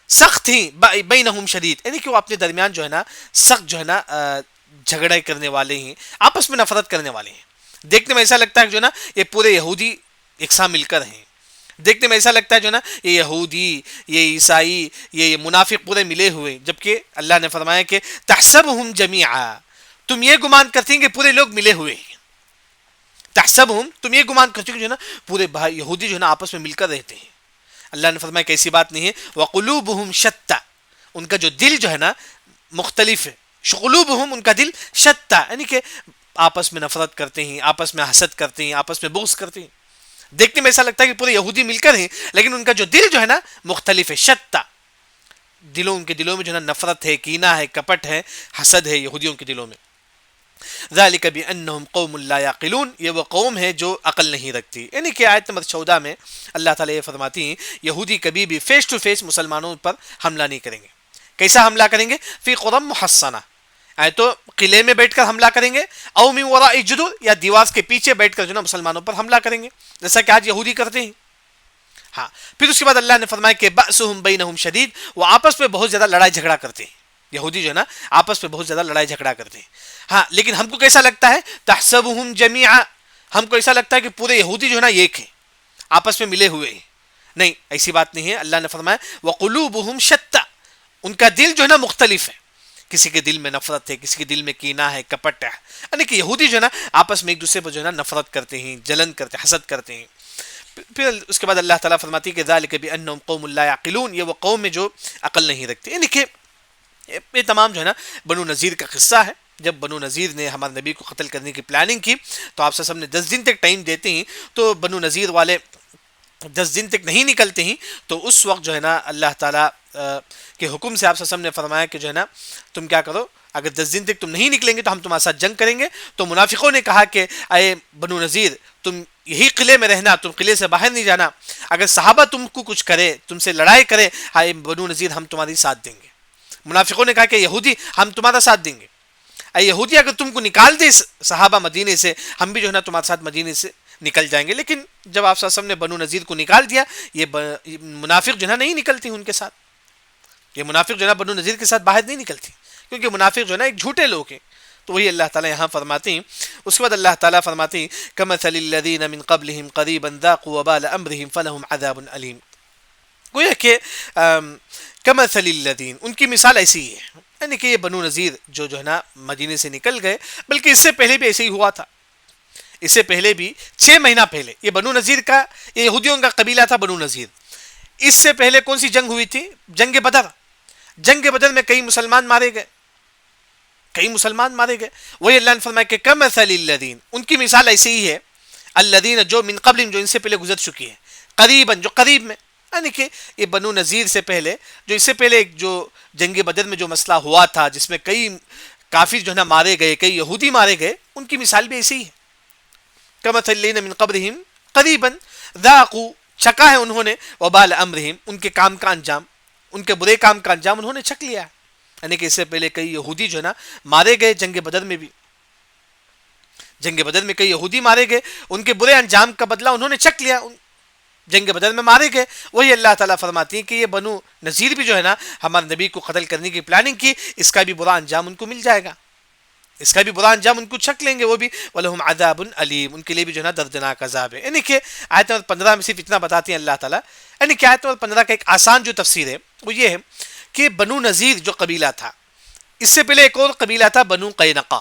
Speaker 2: سخت ہی, بینہم شدید, یعنی کہ وہ اپنے درمیان جو ہے نا سخت جو ہے نا جھگڑے کرنے والے ہیں, آپس میں نفرت کرنے والے ہیں. دیکھنے میں ایسا لگتا ہے کہ جو ہے نا یہ پورے یہودی ایک ساتھ مل کر ہیں. دیکھنے میں ایسا لگتا ہے جو ہے نا یہ یہودی, یہ عیسائی, یہ منافق پورے ملے ہوئے, جبکہ اللہ نے فرمایا کہ تحسبہم جمیعا, تم یہ گمان کرتے ہیں کہ پورے لوگ ملے ہوئے ہیں. تحسبہم, تم یہ گمان کرتے ہیں کہ جو ہے نا پورے بھائی یہودی جو ہے نا آپس میں مل کر رہتے ہیں. اللہ نے فرمایا کہ ایسی بات نہیں ہے. وقلوبہم شتّا, ان کا جو دل جو ہے نا مختلف ہے. قلوبہم, ان کا دل شتّا, یعنی کہ آپس میں نفرت کرتے ہیں, آپس میں حسد کرتے ہیں, آپس میں بغض کرتے ہیں. دیکھنے میں ایسا لگتا ہے کہ پورے یہودی مل کر ہیں, لیکن ان کا جو دل جو ہے نا مختلف ہے. شتّا, ان کے دلوں میں جو ہے نا نفرت ہے, کینہ ہے, کپٹ ہے, حسد ہے یہودیوں کے دلوں میں. ذالک بانہم قوم لا یعقلون, یہ وہ قوم ہے جو عقل نہیں رکھتی. یعنی کہ آیت نمبر 14 میں اللہ تعالیٰ یہ فرماتی ہیں یہودی کبھی بھی فیس ٹو فیس مسلمانوں پر حملہ نہیں کریں گے. کیسا حملہ کریں گے؟ فی قرم محصنہ, تو قلعے میں بیٹھ کر حملہ کریں گے, او من وراء جدر, یا دیوار کے پیچھے بیٹھ کر جو نا مسلمانوں پر حملہ کریں گے, جیسا کہ آج یہودی کرتے ہیں. ہاں, پھر اس کے بعد اللہ نے فرمایا کہ بأسہم بینہم شدید, وہ آپس میں بہت زیادہ لڑائی جھگڑا کرتے ہیں. یہودی جو ہے نا آپس میں بہت زیادہ لڑائی جھگڑا کرتے ہیں. ہاں, لیکن ہم کو کیسا لگتا ہے؟ تحسبہم جمیعا, ہم کو ایسا لگتا ہے کہ پورے یہودی جو ہے نا ایک ہیں, آپس میں ملے ہوئے ہیں. نہیں, ایسی بات نہیں ہے. اللہ نے فرمایا وقلوبہم شتّا, ان کا دل جو ہے نا مختلف ہے. کسی کے دل میں نفرت ہے, کسی کے دل میں کینہ ہے, کپٹ ہے. یعنی کہ یہودی جو ہے نا آپس میں ایک دوسرے پر جو ہے نا نفرت کرتے ہیں, جلن کرتے ہیں, حسد کرتے ہیں. پھر اس کے بعد اللہ تعالیٰ فرماتی ہے کہ ذالک بانہم قوم لا یعقلون, یہ وہ قوم ہے جو عقل نہیں رکھتے. یعنی کہ یہ تمام جو ہے نا بنو نذیر کا قصہ ہے. جب بنو نذیر نے ہمارے نبی کو قتل کرنے کی پلاننگ کی تو آپ سب نے 10 دن تک ٹائم دیتے ہیں, تو بنو نذیر والے 10 دن تک نہیں نکلتے ہیں. تو اس وقت جو ہے نا اللہ تعالیٰ کے حکم سے آپ سب نے فرمایا کہ جو ہے نا تم کیا کرو, اگر 10 دن تک تم نہیں نکلیں گے تو ہم تمہارے ساتھ جنگ کریں گے. تو منافقوں نے کہا کہ اے بنو نذیر, تم یہی قلعے میں رہنا, تم قلعے سے باہر نہیں جانا. اگر صحابہ تم کو کچھ کرے, تم سے لڑائی کرے, اے بنو نذیر ہم تمہاری ساتھ دیں گے. منافقوں نے کہا کہ یہودی ہم تمہارا ساتھ دیں گے. اے یہودی اگر تم کو نکال دے صحابہ مدینے سے, ہم بھی جو ہے نا تمہارے ساتھ مدینے سے نکل جائیں گے. لیکن جب آپ سب نے بنو نذیر کو نکال دیا, یہ منافق جو ہے نا نہیں نکلتی ان کے ساتھ. یہ منافق جو ہے نا بنو نذیر کے ساتھ باہر نہیں نکلتی, کیونکہ منافق جو ہے نا ایک جھوٹے لوگ ہیں. تو وہی اللہ تعالیٰ یہاں فرماتے ہیں. اس کے بعد اللہ تعالیٰ فرماتے ہیں کمثل الذین من قبلہم قریبا ذاقوا وبال امرہم فلہم عذاب علیم. گویا کہ کمثل الذین, ان کی مثال ایسی ہی ہے. یعنی کہ یہ بنو نذیر جو ہے نا مدینے سے نکل گئے، بلکہ اس سے پہلے بھی ایسے ہی ہوا تھا. اس سے پہلے بھی 6 مہینہ پہلے یہ بنو نذیر کا، یہ یہودیوں کا قبیلہ تھا بنو نذیر. اس سے پہلے کون سی جنگ ہوئی تھی؟ جنگ بدر. جنگ بدر میں کئی مسلمان مارے گئے، کئی مسلمان مارے گئے. وہی اللہ نے فرمایا کہ کمثل الذین، ان کی مثال ایسی ہی ہے، الذین جو من قبل، جو ان سے پہلے گزر چکی ہے، قریباً جو قریب میں، یعنی کہ یہ بنو نذیر سے پہلے، جو اس سے پہلے جو جنگ بدر میں جو مسئلہ ہوا تھا جس میں کئی کافر جو ہے نا مارے گئے، کئی یہودی مارے گئے، ان کی مثال بھی ایسی ہی ہے. کمثل الذین من قبلہم قریباً ذاقوا، چکا ہے انہوں نے، وبال امرہم، ان کے کام کا انجام، ان کے برے کام کا انجام انہوں نے چک لیا. یعنی کہ اس سے پہلے کئی یہودی جو ہے نا مارے گئے جنگ بدر میں بھی، جنگ بدر میں کئی یہودی مارے گئے، ان کے برے انجام کا بدلہ انہوں نے چک لیا، جنگ بدر میں مارے گئے. وہی اللہ تعالیٰ فرماتی ہیں کہ یہ بنو نذیر بھی جو ہے نا ہمارے نبی کو قتل کرنے کی پلاننگ کی، اس کا بھی برا انجام ان کو مل جائے گا، اس کا بھی برا انجام ان کو چھک لیں گے وہ بھی. وَلَهُمْ عَذَابٌ عَلِيمٌ، ان کے لیے بھی جو ہے نا دردناک عذاب ہے. یعنی کہ آیت نمبر 15 میں صرف اتنا بتاتی ہیں اللہ تعالیٰ. یعنی کہ آیت نمبر 15 کا ایک آسان جو تفسیر ہے وہ یہ ہے کہ بنو نذیر جو قبیلہ تھا، اس سے پہلے ایک اور قبیلہ تھا بنو قینقاع.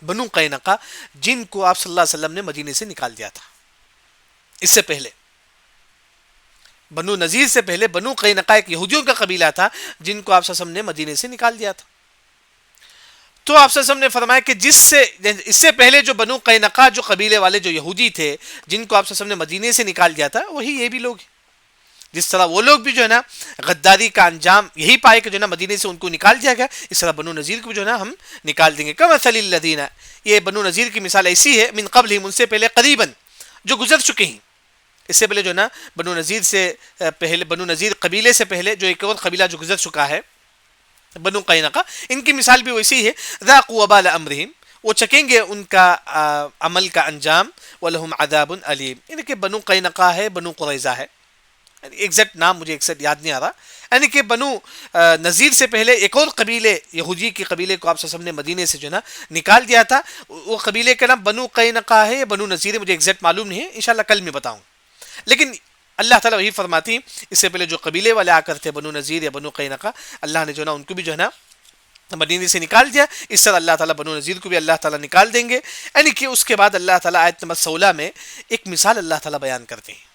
Speaker 2: بنو قینقاع جن کو آپ صلی اللہ علیہ وسلم نے مدینے سے نکال دیا تھا. اس سے پہلے بنو نذیر سے پہلے بنو قینقاع ایک یہودیوں کا قبیلہ تھا جن کو آپ صلی اللہ علیہ وسلم نے مدینے سے نکال دیا تھا. تو آپ صلی اللہ علیہ وسلم نے فرمایا کہ اس سے پہلے جو بنو قینقاع جو قبیلے والے جو یہودی تھے جن کو آپ صلی اللہ علیہ وسلم نے مدینے سے نکال دیا تھا، وہی یہ بھی لوگ ہیں. جس طرح وہ لوگ بھی جو ہے نا غداری کا انجام یہی پائے کہ جو ہے نا مدینے سے ان کو نکال دیا گیا، اس طرح بنو نذیر کو جو ہے نا ہم نکال دیں گے. کمثل الذین، یہ بنو نذیر کی مثال ایسی ہے، من قبلہم، ان سے پہلے، قریباً جو گزر چکے ہیں. اس سے پہلے جو ہے نا بنو نذیر سے پہلے، بنو نذیر قبیلے سے پہلے جو ایک اور قبیلہ جو گزر چکا ہے بنو قینقاع، ان کی مثال بھی ویسی ہے. ذاقوا وبال امرہم، وہ چکیں گے ان کا عمل کا انجام. وَلَهُمْ عَذَابٌ عَلِيمٌ، یعنی کہ بنو قینقاع ہے، بنو قریظہ ہے، ایگزیکٹ نام مجھے ایگزیکٹ یاد نہیں آ رہا. یعنی کہ بنو نذیر سے پہلے ایک اور قبیلے یہودی کے قبیلے کو آپ صلی اللہ علیہ وسلم نے مدینے سے جو ہے نا نکال دیا تھا. وہ قبیلے کا نام بنو قینقاع ہے یا بنو نذیر ہے، مجھے ایگزیکٹ معلوم نہیں ہے، انشاءاللہ کل میں بتاؤں. لیکن اللہ تعالیٰ وہی فرماتی ہیں اس سے پہلے جو قبیلے والے آ کر تھے بنو نذیر یا بنو قینقاع، اللہ نے جو ہے نا ان کو بھی جو ہے نا مدینے سے نکال دیا. اس طرح اللہ تعالیٰ بنو نذیر کو بھی اللہ تعالیٰ نکال دیں گے. یعنی کہ اس کے بعد اللہ تعالیٰ آیت نمبر 16 میں ایک مثال اللہ تعالیٰ بیان کرتے ہیں.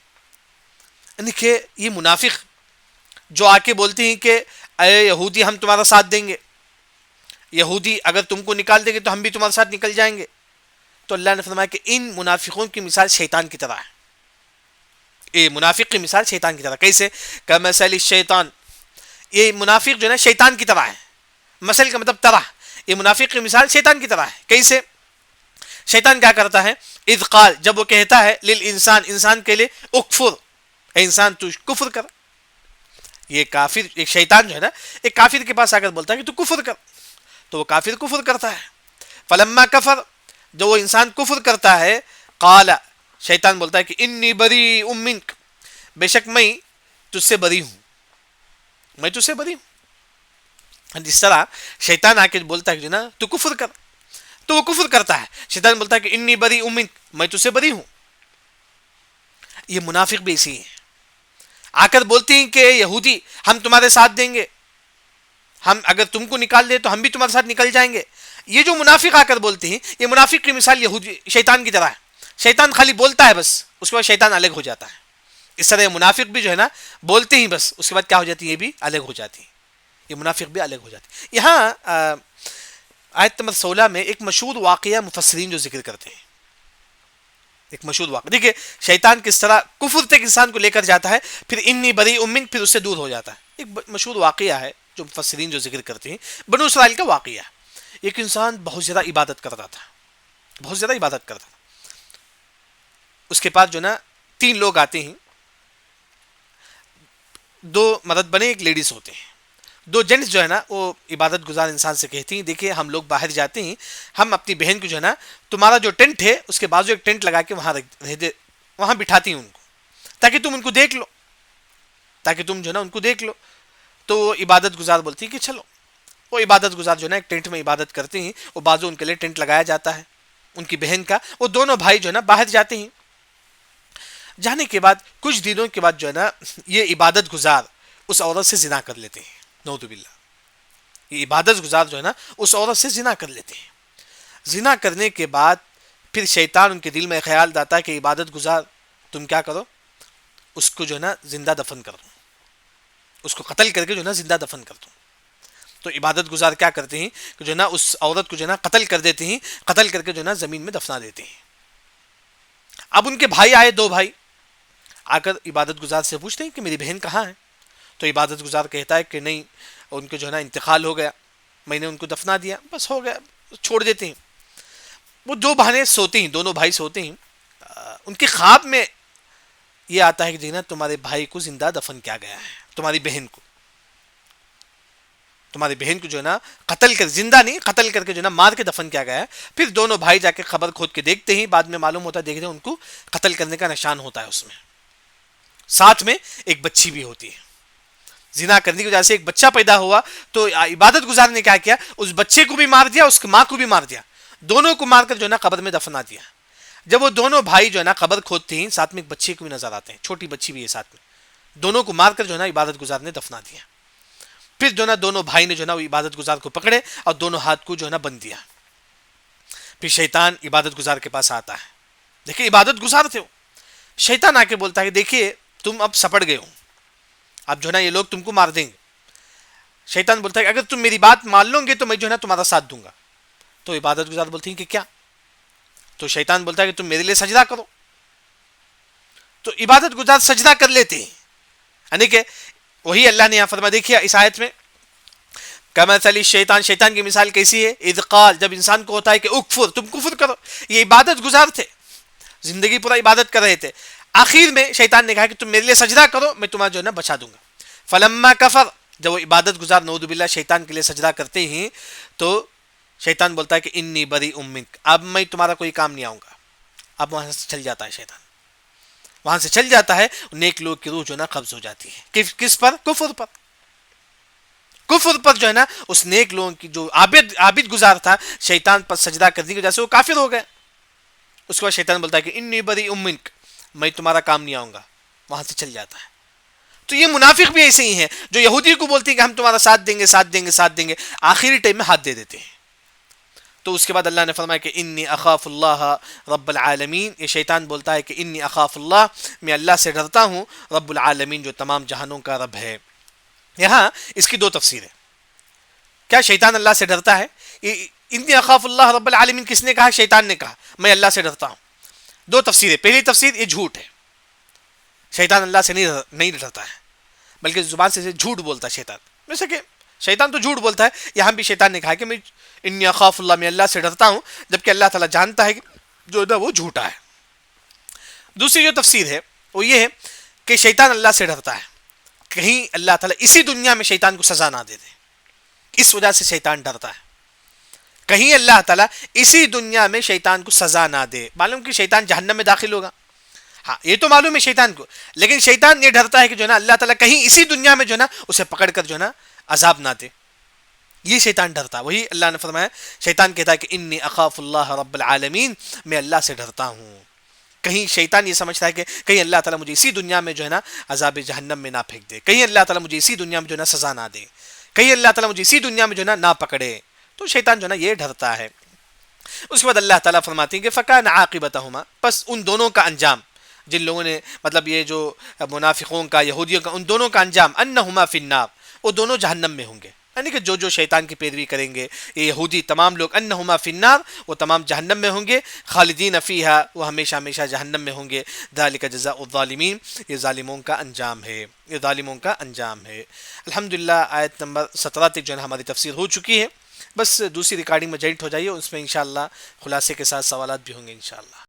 Speaker 2: یعنی کہ یہ منافق جو آ کے بولتے ہیں کہ اے یہودی ہم تمہارا ساتھ دیں گے، یہودی اگر تم کو نکال دیں گے تو ہم بھی تمہارے ساتھ نکل جائیں گے. تو اللہ نے فرمایا کہ ان منافقوں کی مثال شیطان کی طرح ہے. یہ منافق کی مثال شیطان کی طرح. کیسے؟ کمثل الشیطان، یہ منافق جو ہے نا شیطان کی طرح ہے. مثل کا مطلب طرح، یہ منافق کی مثال شیطان کی طرح ہے. کیسے؟ شیطان کیا کرتا ہے؟ اذ قال، جب وہ کہتا ہے، للانسان، انسان کے لیے، اکفر، اے انسان تو کفر کر. یہ کافر، ایک شیطان جو ہے نا ایک کافر کے پاس آ کر بولتا ہے کہ تو کفر کر، تو وہ کافر کفر کرتا ہے. فلما کفر، جو وہ انسان کفر کرتا ہے، قال، شیطان بولتا ہے کہ انی بریء منک، بے شک میں تجھ سے بری ہوں، میں تجھ سے بری ہوں. جس طرح شیطان آ کے بولتا ہے کہ نا تو کفر کر، تو وہ کفر کرتا ہے. شیطان بولتا ہے کہ انی بریء منک، میں تجھ سے بری ہوں. یہ منافق بھی اسی ہیں، آ کر بولتے ہیں کہ یہودی ہم تمہارے ساتھ دیں گے، ہم اگر تم کو نکال دیں تو ہم بھی تمہارے ساتھ نکل جائیں گے. یہ جو منافق آ کر بولتے ہیں، یہ منافق کی مثال یہودی شیطان کی طرح ہے. شیطان خالی بولتا ہے بس، اس کے بعد شیطان الگ ہو جاتا ہے. اس طرح یہ منافق بھی جو ہے نا بولتے ہی بس، اس کے بعد کیا ہو جاتی ہے؟ یہ بھی الگ ہو جاتی ہے. یہ منافق بھی الگ ہو جاتی ہے. یہاں آیت نمبر 16 میں ایک مشہور واقعہ مفسرین جو ذکر کرتے ہیں، ایک مشہور واقعہ. دیکھیں شیطان کس طرح کفر تک انسان کو لے کر جاتا ہے، پھر انی بریء منک، پھر اس سے دور ہو جاتا ہے. ایک مشہور واقعہ ہے جو مفسرین جو ذکر کرتے ہیں، بنو اسرائیل کا واقعہ. ایک انسان بہت زیادہ عبادت کرتا تھا، بہت زیادہ عبادت کرتا تھا. اس کے پاس جو نا 3 لوگ آتے ہیں، 2 مرد بنے، ایک لیڈیز ہوتے ہیں. 2 جینٹس جو ہے نا وہ عبادت گزار انسان سے کہتی ہیں دیکھیں ہم لوگ باہر جاتے ہیں، ہم اپنی بہن کو جو ہے نا تمہارا جو ٹینٹ ہے اس کے بازو ایک ٹینٹ لگا کے وہاں رہ دے، وہاں بٹھاتی ہیں ان کو، تاکہ تم ان کو دیکھ لو، تاکہ تم جو ہے نا ان کو دیکھ لو. تو وہ عبادت گزار بولتی ہے کہ چلو. وہ عبادت گزار جو ہے نا ایک ٹینٹ میں عبادت کرتے ہیں، وہ بازو ان کے لیے ٹینٹ لگایا جاتا ہے ان کی بہن کا. وہ دونوں بھائی جو ہے نا باہر جاتے ہیں. جانے کے بعد کچھ دنوں کے بعد جو ہے نا یہ عبادت گزار اس عورت سے زنا کر لیتے ہیں، نعوذ باللہ. یہ عبادت گزار جو ہے نا اس عورت سے زنا کر لیتے ہیں. زنا کرنے کے بعد پھر شیطان ان کے دل میں خیال لاتا ہے کہ عبادت گزار تم کیا کرو, اس کو جو ہے نا زندہ دفن کر دو, اس کو قتل کر کے جو ہے نا زندہ دفن کر دو. تو عبادت گزار کیا کرتے ہیں کہ جو ہے نا اس عورت کو جو ہے نا قتل کر دیتے ہیں, قتل کر کے جو ہے نا زمین میں دفنا دیتے ہیں. اب ان کے بھائی آئے, 2 بھائی آ کر عبادت گزار سے پوچھتے ہیں کہ میری بہن کہاں ہے. تو عبادت گزار کہتا ہے کہ نہیں, ان کو جو ہے نا انتقال ہو گیا, میں نے ان کو دفنا دیا, بس ہو گیا, چھوڑ دیتے ہیں. وہ 2 بہنیں سوتے ہیں, دونوں بھائی سوتے ہیں. ان کے خواب میں یہ آتا ہے کہ جو ہے نا تمہارے بھائی کو زندہ دفن کیا گیا ہے, تمہاری بہن کو جو ہے نا قتل کر, زندہ نہیں قتل کر کے جو ہے نا مار کے دفن کیا گیا ہے. پھر دونوں بھائی جا کے خبر کھود کے دیکھتے ہیں, بعد میں معلوم ہوتا ہے, دیکھتے ہیں ان کو قتل کرنے کا نشان ہوتا ہے اس میں, ساتھ میں ایک بچی بھی ہوتی ہے. زنا کرنے کی وجہ سے ایک بچہ پیدا ہوا, تو عبادت گزار نے کیا کیا, اس بچے کو بھی مار دیا, اس کی ماں کو بھی مار دیا, دونوں کو مار کر جو ہے نا قبر میں دفنا دیا. جب وہ دونوں بھائی جو ہے نا قبر کھودتے ہیں, ساتھ میں ایک بچے کو بھی نظر آتے ہیں, چھوٹی بچی بھی ہے ساتھ میں, دونوں کو مار کر جو ہے نا عبادت گزار نے دفنا دیا. پھر جو ہے نا دونوں بھائی نے جو ہے نا وہ عبادت گزار کو پکڑے اور دونوں ہاتھ کو جو ہے نا بند دیا. پھر شیطان عبادت گزار کے پاس آتا ہے, دیکھیں عبادت گزار تھے وہ. شیطان آ کے بولتا ہے کہ دیکھیے تم اب سپڑ گئے ہو, اب جو ہے نا یہ لوگ تم کو مار دیں گے. شیطان بولتا ہے کہ اگر تم میری بات مان لو گے تو میں جو ہے نا تمہارا ساتھ دوں گا. تو عبادت گزار بولتے ہیں کہ کیا. تو شیطان بولتا ہے کہ تم میرے لیے سجدہ کرو. تو عبادت گزار سجدہ کر لیتے ہیں, یعنی کہ وہی اللہ نے یہاں فرما دیکھیا اس آیت میں, کمثل الشیطان, شیطان کی مثال کیسی ہے, اذ قال, جب انسان کو ہوتا ہے کہ اکفر, تم کفر کرو. یہ عبادت گزار تھے, زندگی پورا عبادت کر رہے تھے, آخر میں شیطان نے کہا کہ تم میرے لیے سجدہ کرو, میں تمہارا جو ہے نا بچا دوں گا. فلما کفر, جب وہ عبادت گزار نعوذ باللہ شیطان کے لیے سجدہ کرتے ہیں, تو شیطان بولتا ہے کہ انی بریء منک, اب میں تمہارا کوئی کام نہیں آؤں گا. اب وہاں سے چل جاتا ہے شیطان, وہاں سے چل جاتا ہے. نیک لوگ کی روح جو ہے نا قبض ہو جاتی ہے. کس پر؟ کفر پر. کفر پر جو ہے نا اس نیک لوگوں کی جو عابد گزار تھا, شیطان پر سجدہ کرنے کی وجہ سے وہ کافر ہو گئے. اس کے بعد شیطان بولتا ہے کہ انی بریء منک, میں تمہارا کام نہیں آؤں گا, وہاں سے چل جاتا ہے. تو یہ منافق بھی ایسے ہی ہیں جو یہودی کو بولتے ہیں کہ ہم تمہارا ساتھ دیں گے, ساتھ دیں گے, ساتھ دیں گے, آخری ٹائم میں ہاتھ دے دیتے ہیں. تو اس کے بعد اللہ نے فرمایا کہ انی اخاف اللہ رب العالمین, یہ شیطان بولتا ہے کہ انی اخاف اللہ, میں اللہ سے ڈرتا ہوں, رب العالمین جو تمام جہانوں کا رب ہے. یہاں اس کی 2 تفسیریں. کیا شیطان اللہ سے ڈرتا ہے؟ انی اخاف اللہ رب العالمین کس نے کہا؟ شیطان نے کہا میں اللہ سے ڈرتا ہوں. 2 تفسیریں. پہلی تفسیر, یہ جھوٹ ہے, شیطان اللہ سے نہیں ڈرتا ہے, بلکہ زبان سے جھوٹ بولتا ہے شیطان. ویسے کہ شیطان تو جھوٹ بولتا ہے, یہاں بھی شیطان نے کہا کہ میں انی اخاف اللہ, میں اللہ سے ڈرتا ہوں, جبکہ اللہ تعالیٰ جانتا ہے کہ جو ہے وہ جھوٹا ہے. دوسری جو تفسیر ہے وہ یہ ہے کہ شیطان اللہ سے ڈرتا ہے, کہیں اللہ تعالیٰ اسی دنیا میں شیطان کو سزا نہ دے دے, اس وجہ سے شیطان ڈرتا ہے. کہیں اللہ تعالیٰ اسی دنیا میں شیطان کو سزا نہ دے. معلوم کہ شیطان جہنم میں داخل ہوگا, ہاں یہ تو معلوم ہے شیطان کو, لیکن شیطان یہ ڈرتا ہے کہ جو ہے نا اللہ تعالیٰ کہیں اسی دنیا میں جو ہے نا اسے پکڑ کر جو ہے نا عذاب نہ دے. یہ شیطان ڈرتا ہے. وہی اللہ نے فرمایا, شیطان کہتا ہے کہ انی اخاف اللہ رب العالمین, میں اللہ سے ڈرتا ہوں. کہیں شیطان یہ سمجھتا ہے کہ کہیں اللہ تعالیٰ مجھے اسی دنیا میں جو ہے نا عذاب جہنم میں نہ پھینک دے, کہیں اللہ تعالیٰ مجھے اسی دنیا میں جو ہے نا سزا نہ دے, کہیں اللہ تعالیٰ مجھے اسی دنیا میں جو ہے نا پکڑے. تو شیطان جو ہے نا یہ ڈرتا ہے. اس کے بعد اللہ تعالیٰ فرماتے ہیں کہ فکان عاقبتہما, پس ان دونوں کا انجام, جن لوگوں نے مطلب یہ جو منافقوں کا, یہودیوں کا, ان دونوں کا انجام انہما فی النار, وہ دونوں جہنم میں ہوں گے. یعنی کہ جو شیطان کی پیروی کریں گے یہ یہودی تمام لوگ, انہما فی النار, وہ تمام جہنم میں ہوں گے, خالدین فیہا, وہ ہمیشہ ہمیشہ جہنم میں ہوں گے. ذالک جزاء الظالمین, یہ ظالموں کا انجام ہے, یہ ظالموں کا انجام ہے. الحمدللہ آیت نمبر 17 تک جو ہے ہماری تفسیر ہو چکی ہے. بس دوسری ریکارڈنگ میں جوائنٹ ہو جائیے, اس میں انشاءاللہ خلاصے کے ساتھ سوالات بھی ہوں گے انشاءاللہ.